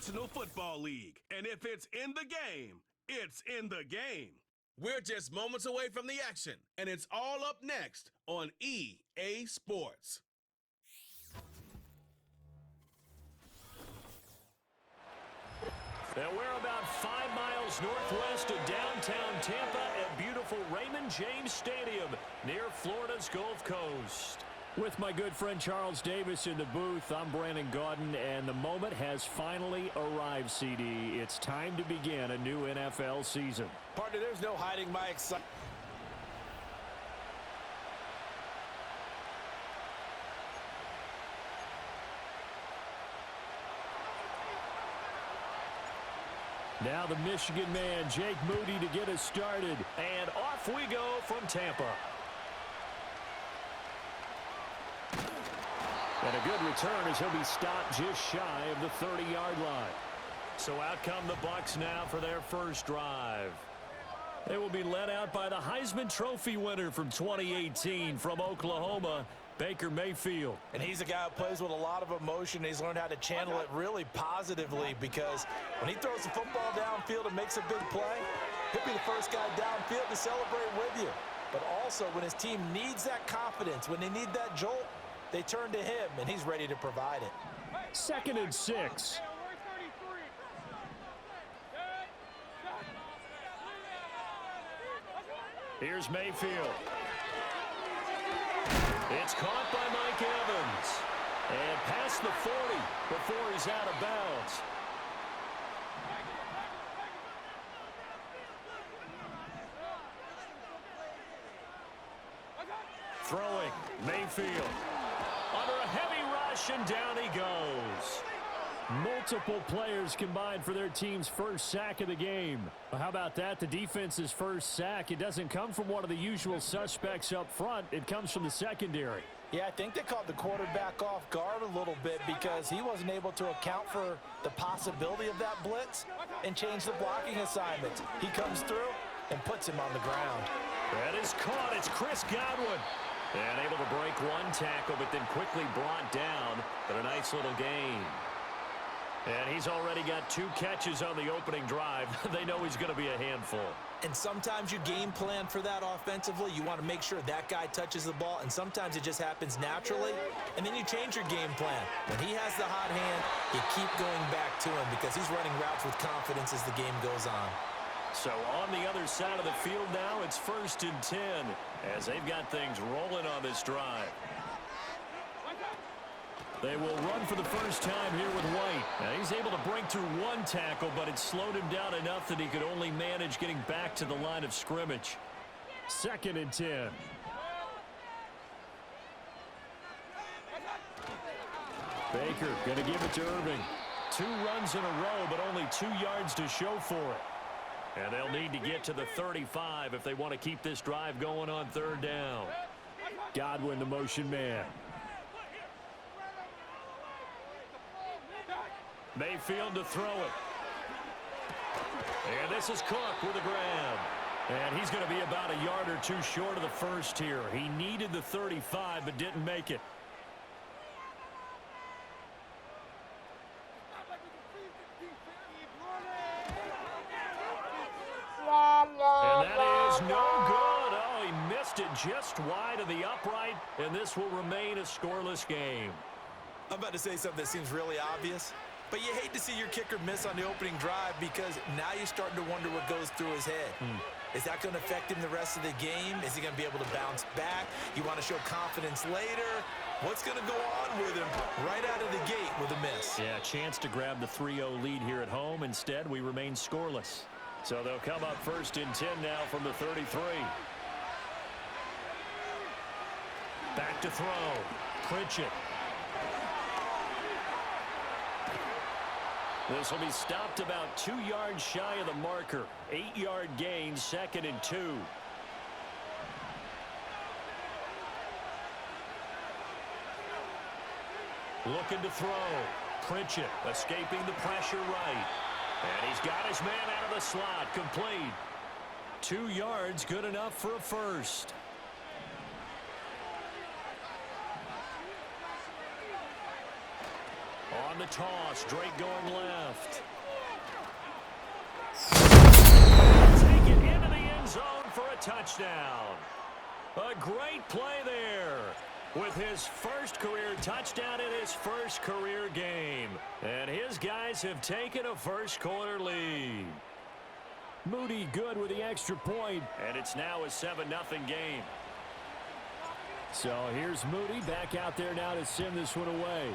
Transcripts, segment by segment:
National Football League. And if it's in the game, it's in the game. We're just moments away from the action, and it's all up next on EA Sports. And we're about 5 miles northwest of downtown Tampa at beautiful Raymond James Stadium near Florida's Gulf Coast. With my good friend Charles Davis in the booth, I'm Brandon Gaudin, and the moment has finally arrived, CD. It's time to begin a new NFL season. Partner, there's no hiding my excitement. Now the Michigan man, Jake Moody, to get us started. And off we go from Tampa. And a good return as he'll be stopped just shy of the 30-yard line. So out come the Bucs now for their first drive. They will be led out by the Heisman Trophy winner from 2018 from Oklahoma, Baker Mayfield. And he's a guy who plays with a lot of emotion. He's learned how to channel it really positively, because when he throws the football downfield and makes a big play, he'll be the first guy downfield to celebrate with you. But also when his team needs that confidence, when they need that jolt, they turn to him, and he's ready to provide it. 2nd and 6. Here's Mayfield. It's caught by Mike Evans. And past the 40 before he's out of bounds. Throwing, Mayfield. Under a heavy rush, and down he goes. Multiple players combined for their team's first sack of the game. Well, how about that? The defense's first sack. It doesn't come from one of the usual suspects up front. It comes from the secondary. Yeah, I think they caught the quarterback off guard a little bit because he wasn't able to account for the possibility of that blitz and change the blocking assignments. He comes through and puts him on the ground. That is caught. It's Chris Godwin. And able to break one tackle, but then quickly brought down. But a nice little gain. And he's already got 2 catches on the opening drive. They know he's going to be a handful. And sometimes you game plan for that offensively. You want to make sure that guy touches the ball, and sometimes it just happens naturally, and then you change your game plan. When he has the hot hand, you keep going back to him because he's running routes with confidence as the game goes on. So on the other side of the field now, it's 1st and 10 as they've got things rolling on this drive. They will run for the first time here with White. Now he's able to break through one tackle, but it slowed him down enough that he could only manage getting back to the line of scrimmage. 2nd and 10. Baker going to give it to Irving. 2 runs in a row, but only 2 yards to show for it. And they'll need to get to the 35 if they want to keep this drive going on 3rd down. Godwin, the motion man. Mayfield to throw it. And this is Cook with a grab. And he's going to be about a yard or 2 short of the first here. He needed the 35 but didn't make it. And that is no good. Oh, he missed it just wide of the upright, and this will remain a scoreless game. I'm about to say something that seems really obvious, but you hate to see your kicker miss on the opening drive because now you're starting to wonder what goes through his head. Is that going to affect him the rest of the game? Is he going to be able to bounce back? You want to show confidence later? What's going to go on with him right out of the gate with a miss? Yeah, chance to grab the 3-0 lead here at home. Instead, we remain scoreless. So they'll come up 1st and 10 now from the 33. Back to throw. Pritchett. This will be stopped about 2 yards shy of the marker. 8-yard gain, 2nd and 2. Looking to throw. Pritchett escaping the pressure right. And he's got his man out of the slot. Complete. 2 yards, good enough for a first. On the toss, Drake going left. touchdown. A great play there with his first career touchdown in his first career game. And his guys have taken a first quarter lead. Moody good with the extra point. And it's now a 7-0 game. So here's Moody back out there now to send this one away.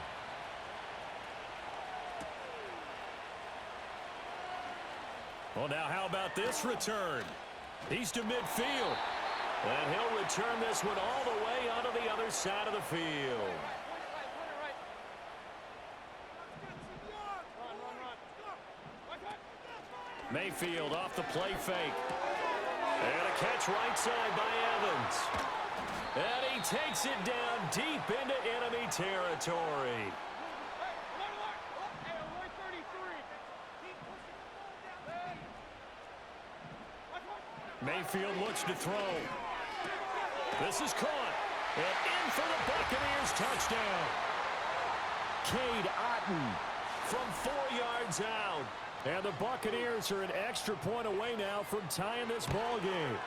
Well, now how about this return? He's to midfield. And he'll return this one all the way onto the other side of the field. Mayfield off the play fake. And a catch right side by Evans. And he takes it down deep into enemy territory. Mayfield looks to throw. This is caught. And in for the Buccaneers touchdown. Cade Otton from 4 yards out. And the Buccaneers are an extra point away now from tying this ball game.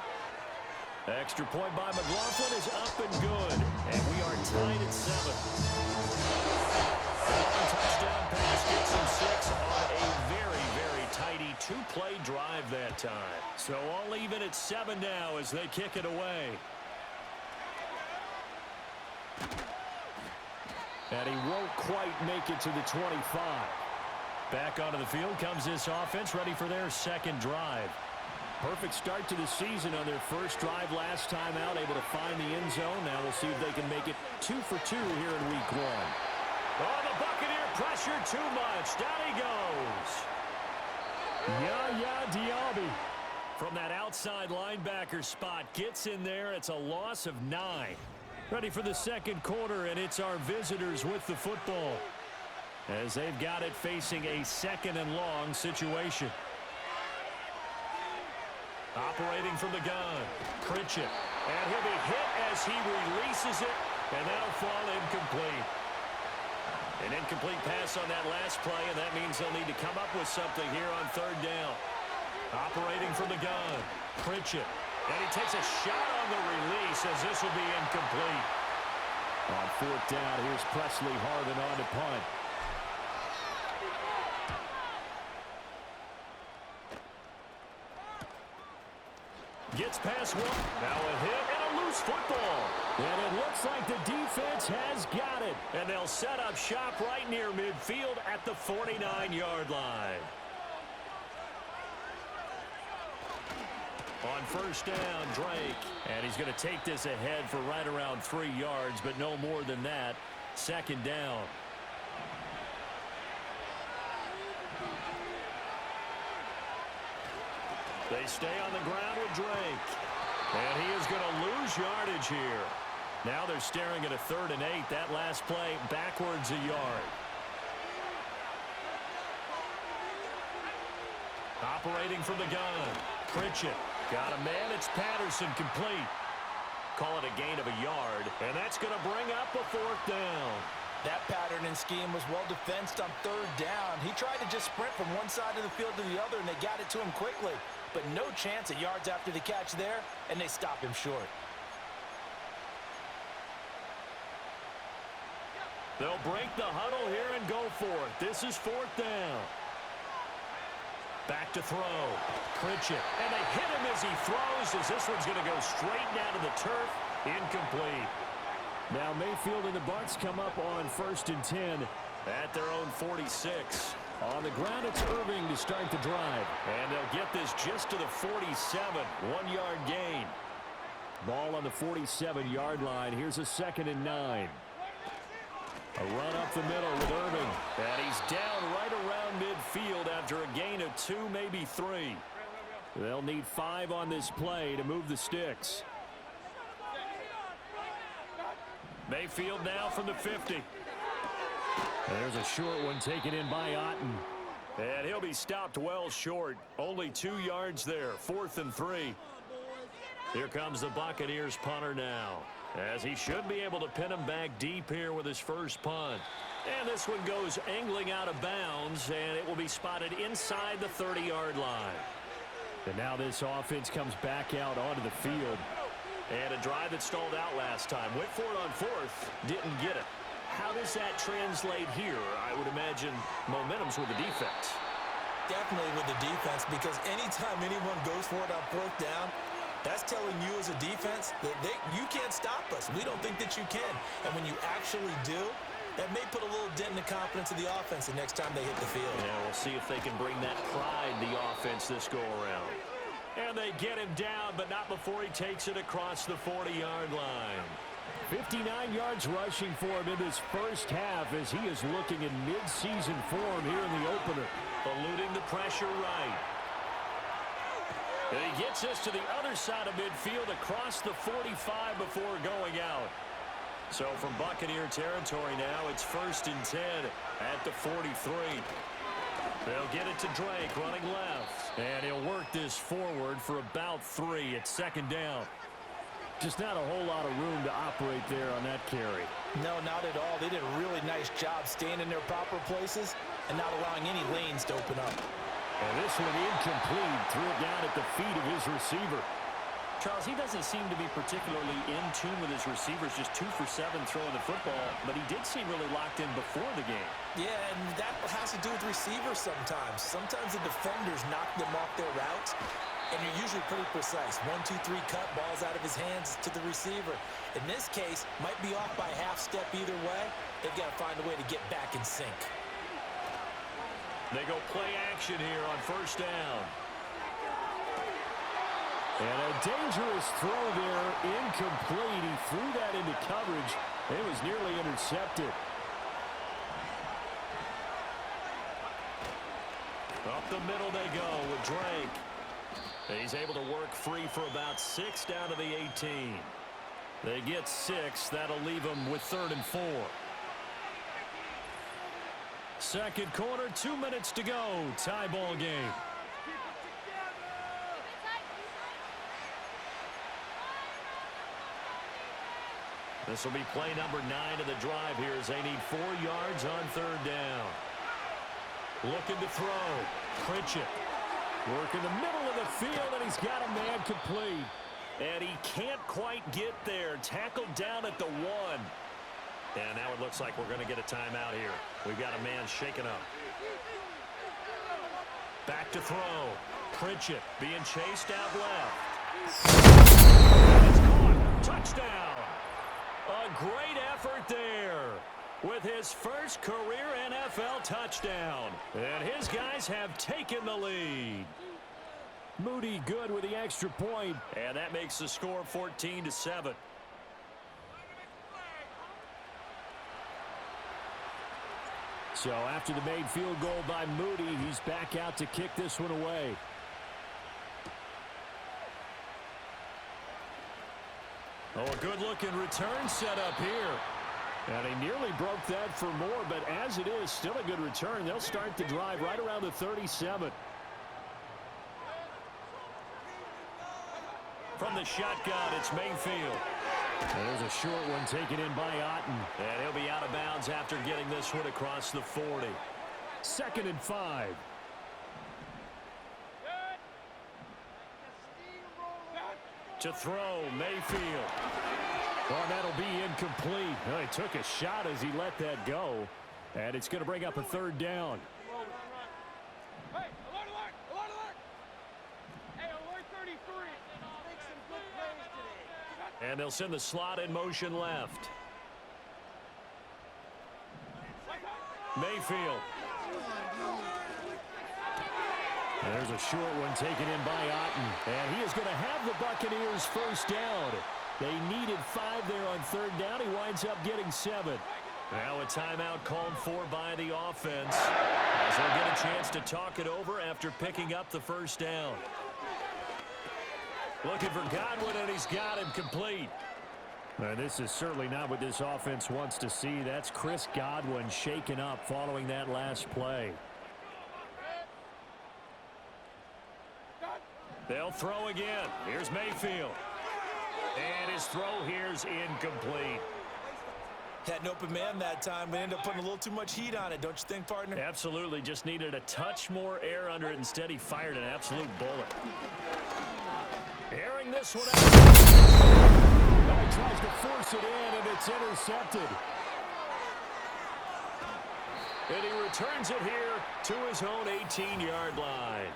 Extra point by McLaughlin is up and good. And we are tied at 7. Long touchdown pass gets him 6 on a very, very tidy two-play drive that time. So all even at 7 now as they kick it away. And he won't quite make it to the 25. Back onto the field comes this offense, ready for their second drive. Perfect start to the season on their first drive last time out, able to find the end zone. Now we'll see if they can make it 2 for 2 here in week 1. Oh, the Buccaneer pressure too much. Down he goes. Yaya Diaby from that outside linebacker spot gets in there. It's a loss of 9. Ready for the second quarter, and it's our visitors with the football as they've got it facing a second and long situation. Operating from the gun, Pritchett, and he'll be hit as he releases it, and that'll fall incomplete. An incomplete pass on that last play, and that means they'll need to come up with something here on third down. Operating from the gun, Pritchett, and he takes a shot on the release as this will be incomplete. On fourth down, here's Presley Harvin on to punt. Gets past one. Now a hit and a loose football. And it looks like the defense has got it. And they'll set up shop right near midfield at the 49-yard line. On first down, Drake. And he's going to take this ahead for right around 3 yards, but no more than that. Second down. They stay on the ground with Drake. And he is going to lose yardage here. Now they're staring at a 3rd and 8. That last play backwards a yard. Operating from the gun. Pritchett. Got a man. It's Patterson complete. Call it a gain of a yard. And that's going to bring up a 4th down. That pattern and scheme was well defensed on 3rd down. He tried to just sprint from one side of the field to the other, and they got it to him quickly. But no chance at yards after the catch there, and they stop him short. They'll break the huddle here and go for it. This is 4th down. Back to throw. Pritchett. And they hit him as he throws, as this one's going to go straight down to the turf. Incomplete. Now Mayfield and the Bucs come up on 1st and 10 at their own 46. On the ground, it's Irving to start the drive. And they'll get this just to the 47. 1-yard gain. Ball on the 47-yard line. Here's a 2nd and 9. A run up the middle with Irving. And he's down right around midfield after a gain of 2, maybe 3. They'll need 5 on this play to move the sticks. Mayfield now from the 50. There's a short one taken in by Otton. And he'll be stopped well short. Only 2 yards there. 4th and 3. Here comes the Buccaneers punter now, as he should be able to pin him back deep here with his first punt. And this one goes angling out of bounds, and it will be spotted inside the 30-yard line. And now this offense comes back out onto the field. And a drive that stalled out last time. Went for it on fourth. Didn't get it. How does that translate here? I would imagine momentum's with the defense. Definitely with the defense, because anytime anyone goes for it on fourth down, that's telling you as a defense that you can't stop us. We don't think that you can. And when you actually do, that may put a little dent in the confidence of the offense the next time they hit the field. Yeah, we'll see if they can bring that pride the offense this go-around. And they get him down, but not before he takes it across the 40-yard line. 59 yards rushing for him in this first half as he is looking in mid-season form here in the opener. Eluding the pressure right. And he gets us to the other side of midfield across the 45 before going out. So from Buccaneer territory now, it's 1st and 10 at the 43. They'll get it to Drake running left. And he'll work this forward for about 3 at 2nd down. Just not a whole lot of room to operate there on that carry. No, not at all. They did a really nice job staying in their proper places and not allowing any lanes to open up. And this one incomplete. Threw it down at the feet of his receiver. Charles, he doesn't seem to be particularly in tune with his receivers, just 2 for 7 throwing the football, but he did seem really locked in before the game. Yeah, and that has to do with receivers sometimes. Sometimes the defenders knock them off their routes, and you're usually pretty precise. 1, 2, 3 cut, balls out of his hands to the receiver. In this case, might be off by half step either way. They've got to find a way to get back in sync. They go play action here on 1st down. And a dangerous throw there, incomplete. He threw that into coverage. It was nearly intercepted. Up the middle they go with Drake. He's able to work free for about 6 down to the 18. They get 6. That'll leave them with 3rd and 4. Second quarter, 2 minutes to go. Tie ball game. This will be play number 9 of the drive here as they need 4 yards on 3rd down. Looking to throw. Pritchett. Work in the middle of the field, and he's got a man complete. And he can't quite get there. Tackled down at the 1. And now it looks like we're going to get a timeout here. We've got a man shaken up. Back to throw. Pritchett being chased out left. And it's caught. Touchdown. A great effort there with his first career NFL touchdown. And his guys have taken the lead. Moody good with the extra point. And that makes the score 14-7. So after the made field goal by Moody, he's back out to kick this one away. Oh, a good-looking return set up here. And he nearly broke that for more, but as it is, still a good return. They'll start the drive right around the 37. From the shotgun, it's Mayfield. There's a short one taken in by Otten. And he'll be out of bounds after getting this one across the 40. 2nd and 5. To throw, Mayfield. Oh, that'll be incomplete. Well, he took a shot as he let that go. And it's going to bring up a 3rd down. Hey, alert, alert, alert! Hey, alert 33. Make some good plays today. And they'll send the slot in motion left. Mayfield. There's a short one taken in by Otten. And he is going to have the Buccaneers 1st down. They needed 5 there on 3rd down. He winds up getting 7. Now a timeout called for by the offense, as they'll get a chance to talk it over after picking up the 1st down. Looking for Godwin, and he's got him complete. And this is certainly not what this offense wants to see. That's Chris Godwin shaken up following that last play. They'll throw again. Here's Mayfield. And his throw here's incomplete. Had an open man that time, but ended up putting a little too much heat on it, don't you think, partner? Absolutely. Just needed a touch more air under it. Instead, he fired an absolute bullet. Airing this one out. Now he tries to force it in, and it's intercepted. And he returns it here to his own 18-yard line.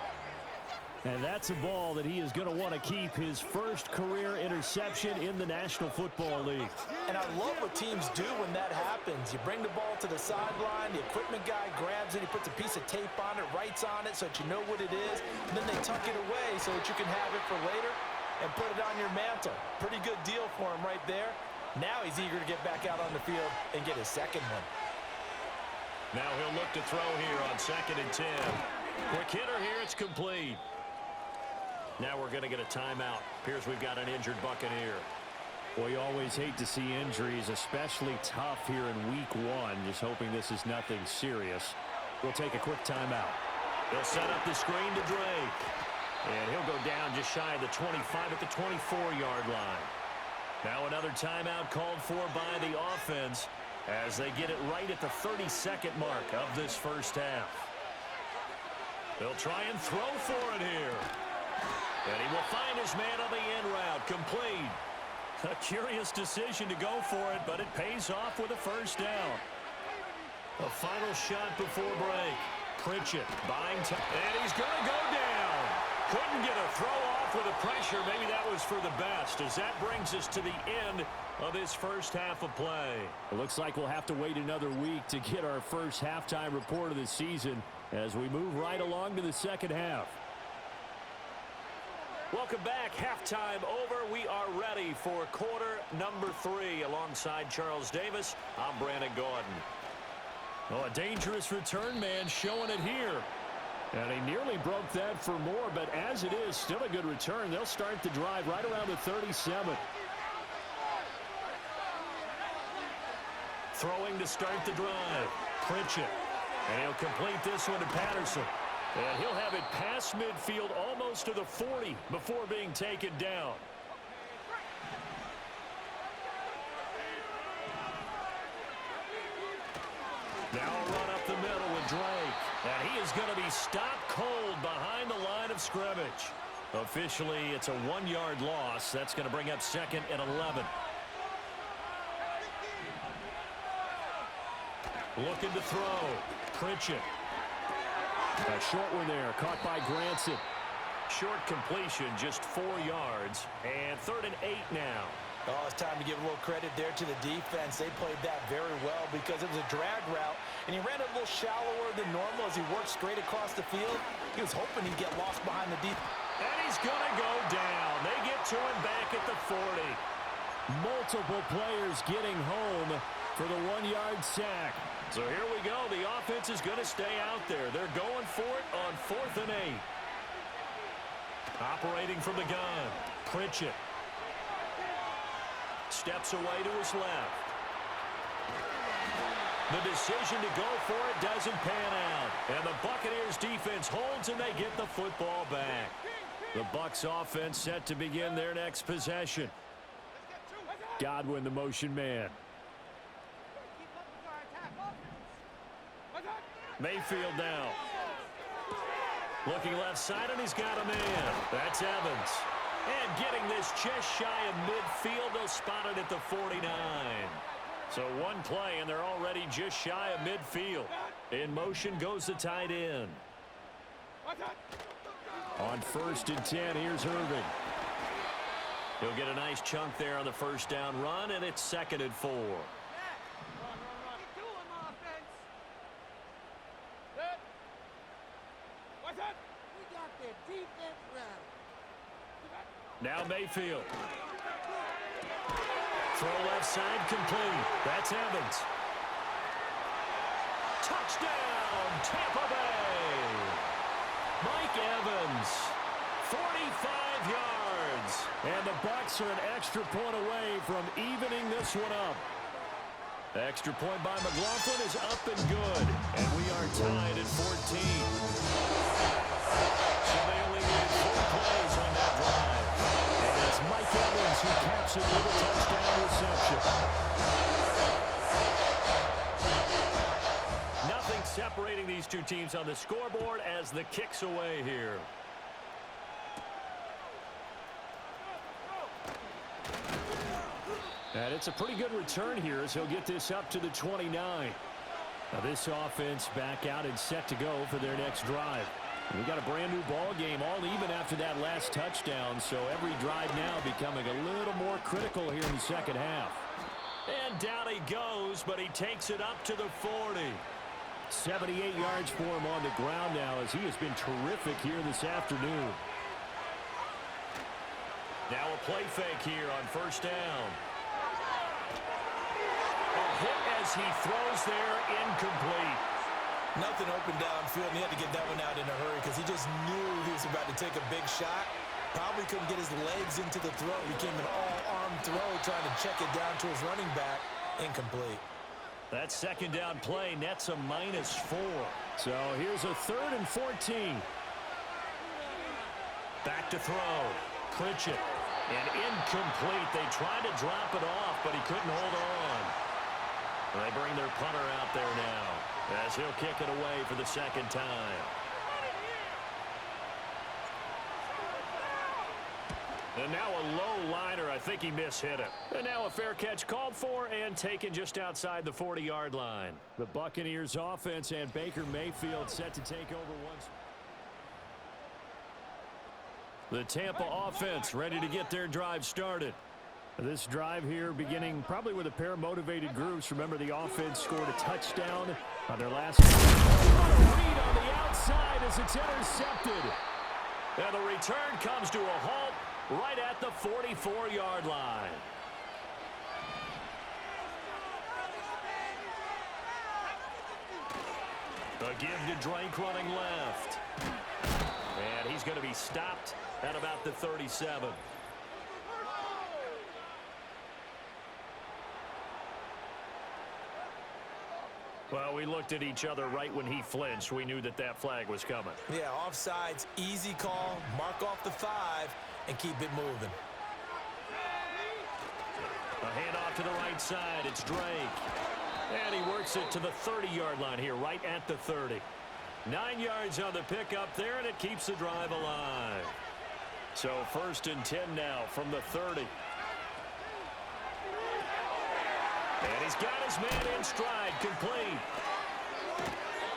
And that's a ball that he is going to want to keep, his first career interception in the National Football League. And I love what teams do when that happens. You bring the ball to the sideline, the equipment guy grabs it, he puts a piece of tape on it, writes on it so that you know what it is, and then they tuck it away so that you can have it for later and put it on your mantle. Pretty good deal for him right there. Now he's eager to get back out on the field and get his second one. Now he'll look to throw here on 2nd and 10. Quick hitter here, it's complete. Now we're going to get a timeout. Appears we've got an injured Buccaneer. Well, you always hate to see injuries, especially tough here in week 1. Just hoping this is nothing serious. We'll take a quick timeout. They'll set up the screen to Drake. And he'll go down just shy of the 25 at the 24-yard line. Now another timeout called for by the offense as they get it right at the 32nd mark of this first half. They'll try and throw for it here. And he will find his man on the end route, complete. A curious decision to go for it, but it pays off with a first down. A final shot before break. Pritchett buying time, and he's going to go down. Couldn't get a throw off with the pressure. Maybe that was for the best, as that brings us to the end of this first half of play. It looks like we'll have to wait another week to get our first halftime report of the season as we move right along to the second half. Welcome back. Halftime over. We are ready for quarter number 3. Alongside Charles Davis, I'm Brandon Gordon. Oh, a dangerous return man showing it here. And he nearly broke that for more, but as it is, still a good return. They'll start the drive right around the 37. Throwing to start the drive. Pritchett. And he'll complete this one to Patterson. And he'll have it past midfield almost to the 40 before being taken down. Now a run up the middle with Drake. And he is going to be stopped cold behind the line of scrimmage. Officially, it's a 1-yard loss. That's going to bring up 2nd and 11. Looking to throw. Pritchett. A short one there, caught by Granson. Short completion, just 4 yards. And 3rd and 8 now. Oh, it's time to give a little credit there to the defense. They played that very well because it was a drag route, and he ran a little shallower than normal as he worked straight across the field. He was hoping he'd get lost behind the defense. And he's going to go down. They get to him back at the 40. Multiple players getting home for the 1-yard sack. So here we go. The offense is going to stay out there. They're going for it on 4th and 8. Operating from the gun. Pritchett. Steps away to his left. The decision to go for it doesn't pan out. And the Buccaneers defense holds and they get the football back. The Bucs offense set to begin their next possession. Godwin, the motion man. Mayfield now. Looking left side, and he's got a man. That's Evans. And getting this just shy of midfield, they'll spot it at the 49. So one play, and they're already just shy of midfield. In motion goes the tight end. On 1st and 10, here's Irving. He'll get a nice chunk there on the first down run, and it's 2nd and 4. Now Mayfield. Throw left side complete. That's Evans. Touchdown, Tampa Bay. Mike Evans, 45 yards. And the Bucs are an extra point away from evening this one up. The extra point by McLaughlin is up and good. And we are tied at 14. So they only need 4 plays on that drive. And it's Mike Evans who caps it with a touchdown reception. two teams on the scoreboard as the kick's away here. And it's a pretty good return here as he'll get this up to the 29. Now this offense back out and set to go for their next drive. We got a brand new ball game, all even after that last touchdown, so every drive now becoming a little more critical here in the second half. And down he goes, but he takes it up to the 40. 78 yards for him on the ground now as he has been terrific here this afternoon. Now a play fake here on first down. A hit as he throws there, incomplete. Nothing open downfield, and he had to get that one out in a hurry because he just knew he was about to take a big shot. Probably couldn't get his legs into the throw. Became an all-arm throw, trying to check it down to his running back. Incomplete. That second down play nets a -4. So here's a 3rd and 14. Back to throw. Pritchett. And incomplete. They tried to drop it off, but he couldn't hold on. They bring their punter out there now as he'll kick it away for the second time. And now a low liner. I think he mishit it. And now a fair catch called for and taken just outside the 40-yard line. The Buccaneers offense and Baker Mayfield set to take over once. The Tampa offense ready to get their drive started. This drive here beginning probably with a pair of motivated groups. Remember, the offense scored a touchdown on their last. Read on the outside as it's intercepted. And the return comes to a halt right at the 44-yard line. A give to Drake running left. And he's going to be stopped at about the 37. Well, we looked at each other right when he flinched. We knew that that flag was coming. Yeah, offsides, easy call. Mark off the 5 and keep it moving. A handoff to the right side. It's Drake. And he works it to the 30-yard line here, right at the 30. 9 yards on the pickup there, and it keeps the drive alive. So 1st and 10 now from the 30. And he's got his man in stride, complete.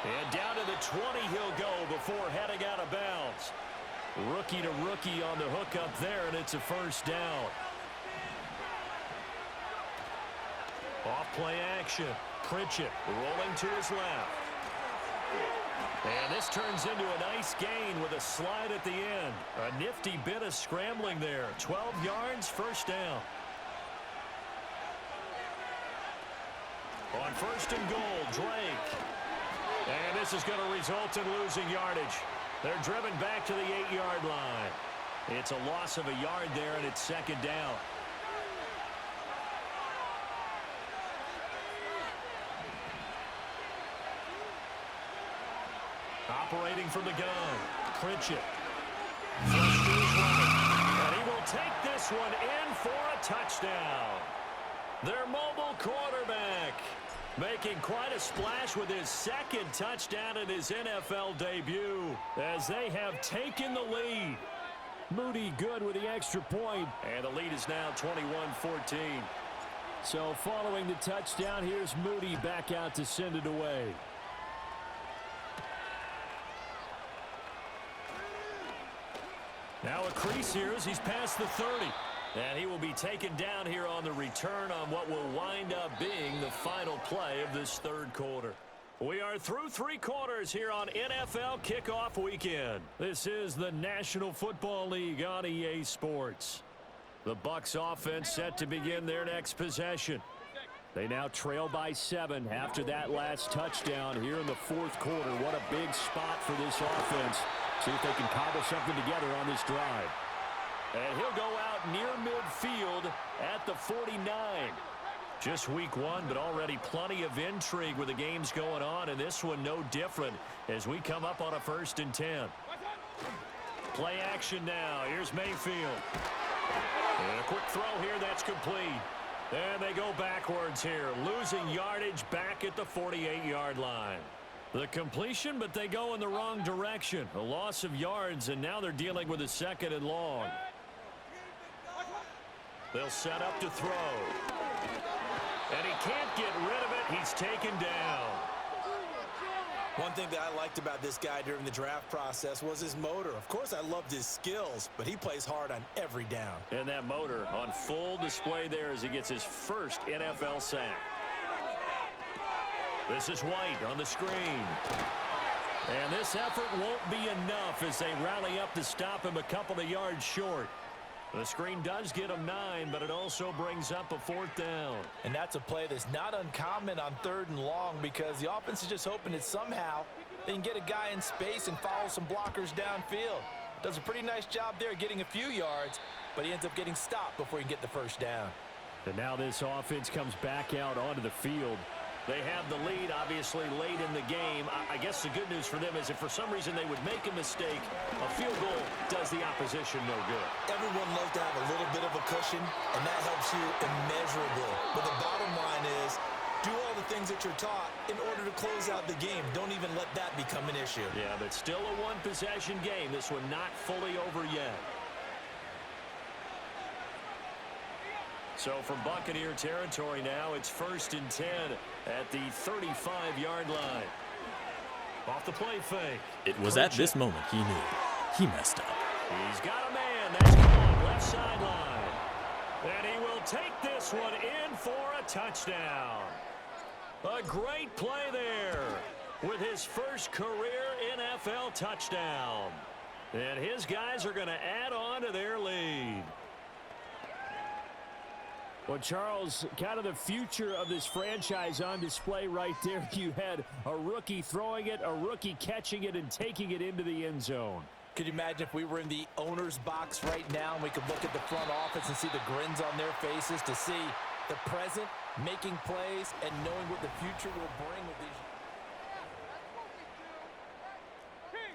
And down to the 20 he'll go before heading out of bounds. Rookie to rookie on the hook up there, and it's a first down. Off play action. Pritchett rolling to his left. And this turns into a nice gain with a slide at the end. A nifty bit of scrambling there. 12 yards, first down. On 1st and goal, Drake. And this is going to result in losing yardage. They're driven back to the 8-yard line. It's a loss of a yard there, and it's 2nd down. Operating from the gun, Pritchett. Flush to his right. And he will take this one in for a touchdown. Their mobile quarterback making quite a splash with his 2nd touchdown in his NFL debut as they have taken the lead. Moody good with the extra point. And the lead is now 21-14. So following the touchdown, here's Moody back out to send it away. Now a crease here as he's past the 30. And he will be taken down here on the return on what will wind up being the final play of this 3rd quarter. We are through 3 quarters here on NFL Kickoff Weekend. This is the National Football League on EA Sports. The Bucs offense set to begin their next possession. They now trail by 7 after that last touchdown here in the 4th quarter. What a big spot for this offense. See if they can cobble something together on this drive. And he'll go out near midfield at the 49. Just week 1, but already plenty of intrigue with the games going on, and this one no different as we come up on a 1st and 10. Play action now. Here's Mayfield. And a quick throw here, that's complete. And they go backwards here, losing yardage back at the 48-yard line. The completion, but they go in the wrong direction. A loss of yards, and now they're dealing with a 2nd and long. They'll set up to throw. And he can't get rid of it. He's taken down. One thing that I liked about this guy during the draft process was his motor. Of course, I loved his skills, but he plays hard on every down. And that motor on full display there as he gets his first NFL sack. This is White on the screen. And this effort won't be enough as they rally up to stop him a couple of yards short. The screen does get him 9, but it also brings up a 4th down. And that's a play that's not uncommon on 3rd and long because the offense is just hoping that somehow they can get a guy in space and follow some blockers downfield. Does a pretty nice job there getting a few yards, but he ends up getting stopped before he can get the 1st down. And now this offense comes back out onto the field. They have the lead, obviously, late in the game. I guess the good news for them is if for some reason they would make a mistake, a field goal does the opposition no good. Everyone loves to have a little bit of a cushion, and that helps you immeasurably. But the bottom line is, do all the things that you're taught in order to close out the game. Don't even let that become an issue. Yeah, but still a one-possession game. This one not fully over yet. So from Buccaneer territory now, it's 1st and 10 at the 35-yard line. Off the play fake. It was at this moment he knew he messed up. He's got a man. That's gone. Left sideline. And he will take this one in for a touchdown. A great play there with his first career NFL touchdown. And his guys are going to add on to their lead. Well, Charles, kind of the future of this franchise on display right there. You had a rookie throwing it, a rookie catching it, and taking it into the end zone. Could you imagine if we were in the owner's box right now and we could look at the front office and see the grins on their faces to see the present, making plays, and knowing what the future will bring with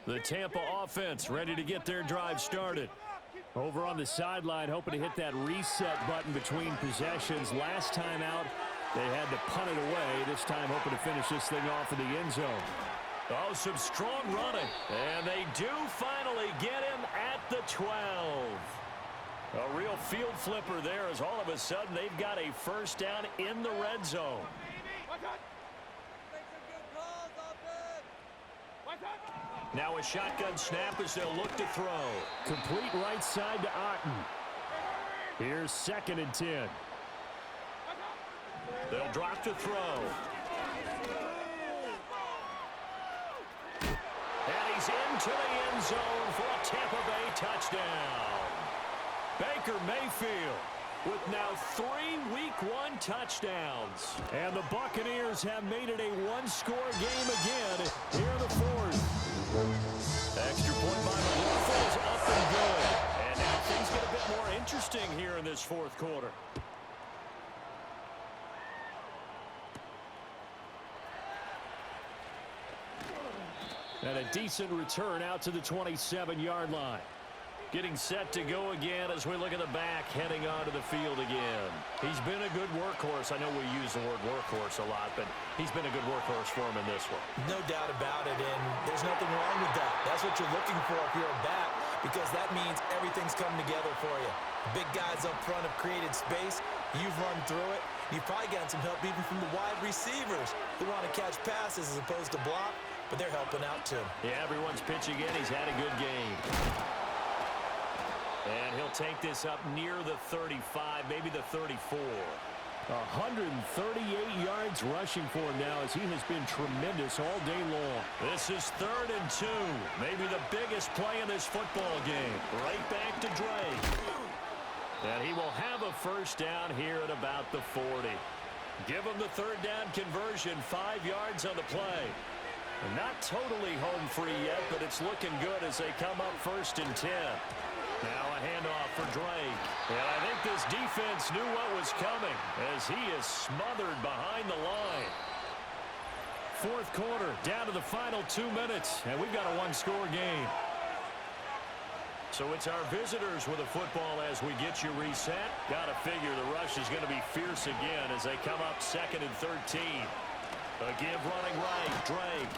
these. The Tampa offense ready to get their drive started. Over on the sideline, hoping to hit that reset button between possessions. Last time out, they had to punt it away. This time, hoping to finish this thing off in the end zone. Oh, some strong running. And they do finally get him at the 12. A real field flipper there as all of a sudden they've got a 1st down in the red zone. Now a shotgun snap as they'll look to throw. Complete right side to Otten. Here's 2nd and 10. They'll drop to throw. And he's into the end zone for a Tampa Bay touchdown. Baker Mayfield with now 3 Week 1 touchdowns. And the Buccaneers have made it a one-score game again here in the 4th. Extra point by McLaughlin is up and good. And now things get a bit more interesting here in this 4th quarter. And a decent return out to the 27-yard line. Getting set to go again as we look at the back heading onto the field again. He's been a good workhorse. I know we use the word workhorse a lot, but he's been a good workhorse for him in this one. No doubt about it, and there's nothing wrong with that. That's what you're looking for if you're a back, because that means everything's coming together for you. Big guys up front have created space. You've run through it. You've probably gotten some help even from the wide receivers who want to catch passes as opposed to block, but they're helping out too. Yeah, everyone's pitching in. He's had a good game. And he'll take this up near the 35, maybe the 34. 138 yards rushing for him now as he has been tremendous all day long. This is 3rd and 2. Maybe the biggest play in this football game. Right back to Drake. And he will have a 1st down here at about the 40. Give him the 3rd down conversion, 5 yards on the play. And not totally home free yet, but it's looking good as they come up 1st and 10. Now a handoff for Drake. And I think this defense knew what was coming as he is smothered behind the line. 4th quarter, down to the final 2 minutes, and we've got a one-score game. So it's our visitors with a football as we get you reset. Got to figure the rush is going to be fierce again as they come up 2nd and 13. A give running right, Drake.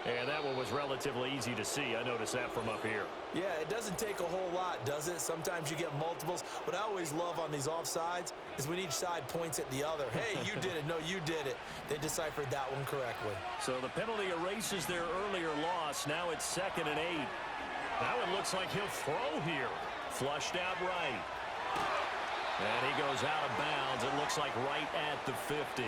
And that one was relatively easy to see. I noticed that from up here. Yeah, it doesn't take a whole lot, does it? Sometimes you get multiples. What I always love on these offsides is when each side points at the other. Hey, you did it. No, you did it. They deciphered that one correctly. So the penalty erases their earlier loss. Now it's 2nd and 8. That one looks like he'll throw here. Flushed out right. And he goes out of bounds. It looks like right at the 50.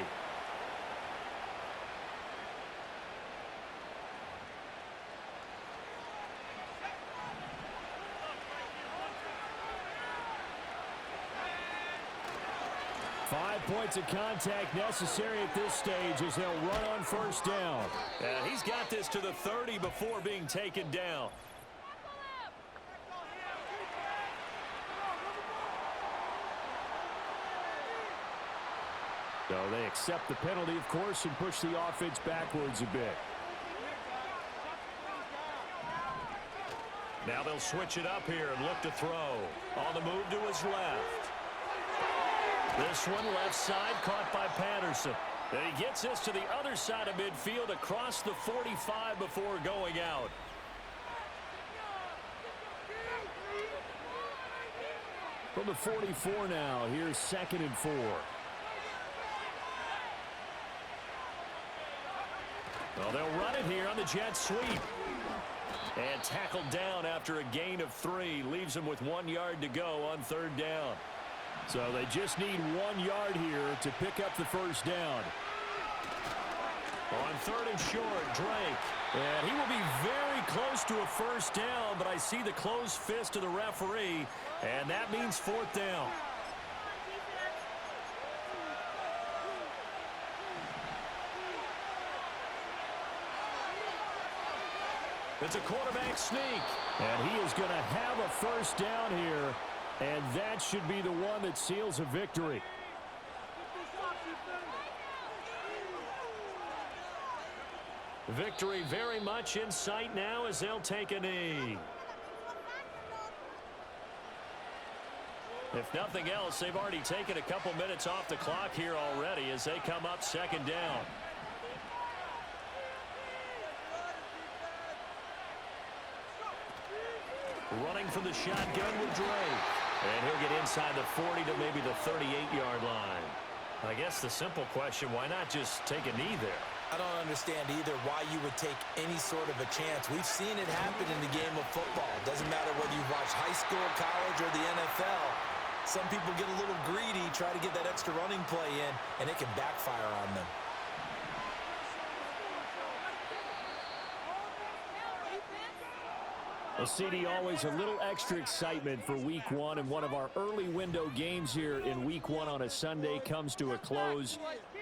Five points of contact necessary at this stage as they'll run on first down. And he's got this to the 30 before being taken down. So they accept the penalty, of course, and push the offense backwards a bit. Now they'll switch it up here and look to throw. On the move to his left. This one left side caught by Patterson. And he gets this to the other side of midfield across the 45 before going out. From the 44 now, here's 2nd and 4. Well, they'll run it here on the jet sweep. And tackled down after a gain of 3. Leaves them with 1 yard to go on 3rd down. So they just need 1 yard here to pick up the first down. On 3rd and short, Drake. And he will be very close to a first down, but I see the closed fist of the referee, and that means 4th down. It's a quarterback sneak. And he is going to have a first down here, and that should be the one that seals a victory. Victory very much in sight now as they'll take a knee. If nothing else, they've already taken a couple minutes off the clock here already as they come up 2nd down. Running from the shotgun with Drake. And he'll get inside the 40 to maybe the 38-yard line. I guess the simple question, why not just take a knee there? I don't understand either why you would take any sort of a chance. We've seen it happen in the game of football. Doesn't matter whether you watch high school, college, or the NFL. Some people get a little greedy, try to get that extra running play in, and it can backfire on them. Well, CD, always a little extra excitement for Week 1, and one of our early window games here in Week 1 on a Sunday comes to a close.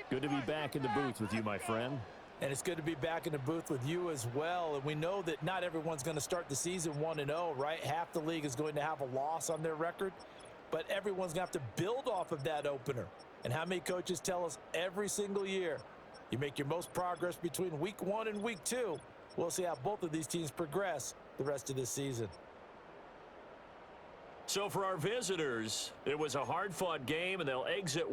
Good to be back in the booth with you, my friend. And it's good to be back in the booth with you as well. And we know that not everyone's going to start the season 1-0, right? Half the league is going to have a loss on their record, but everyone's going to have to build off of that opener. And how many coaches tell us every single year, you make your most progress between Week 1 and Week 2. We'll see how both of these teams progress the rest of this season. So for our visitors, it was a hard-fought game, and they'll exit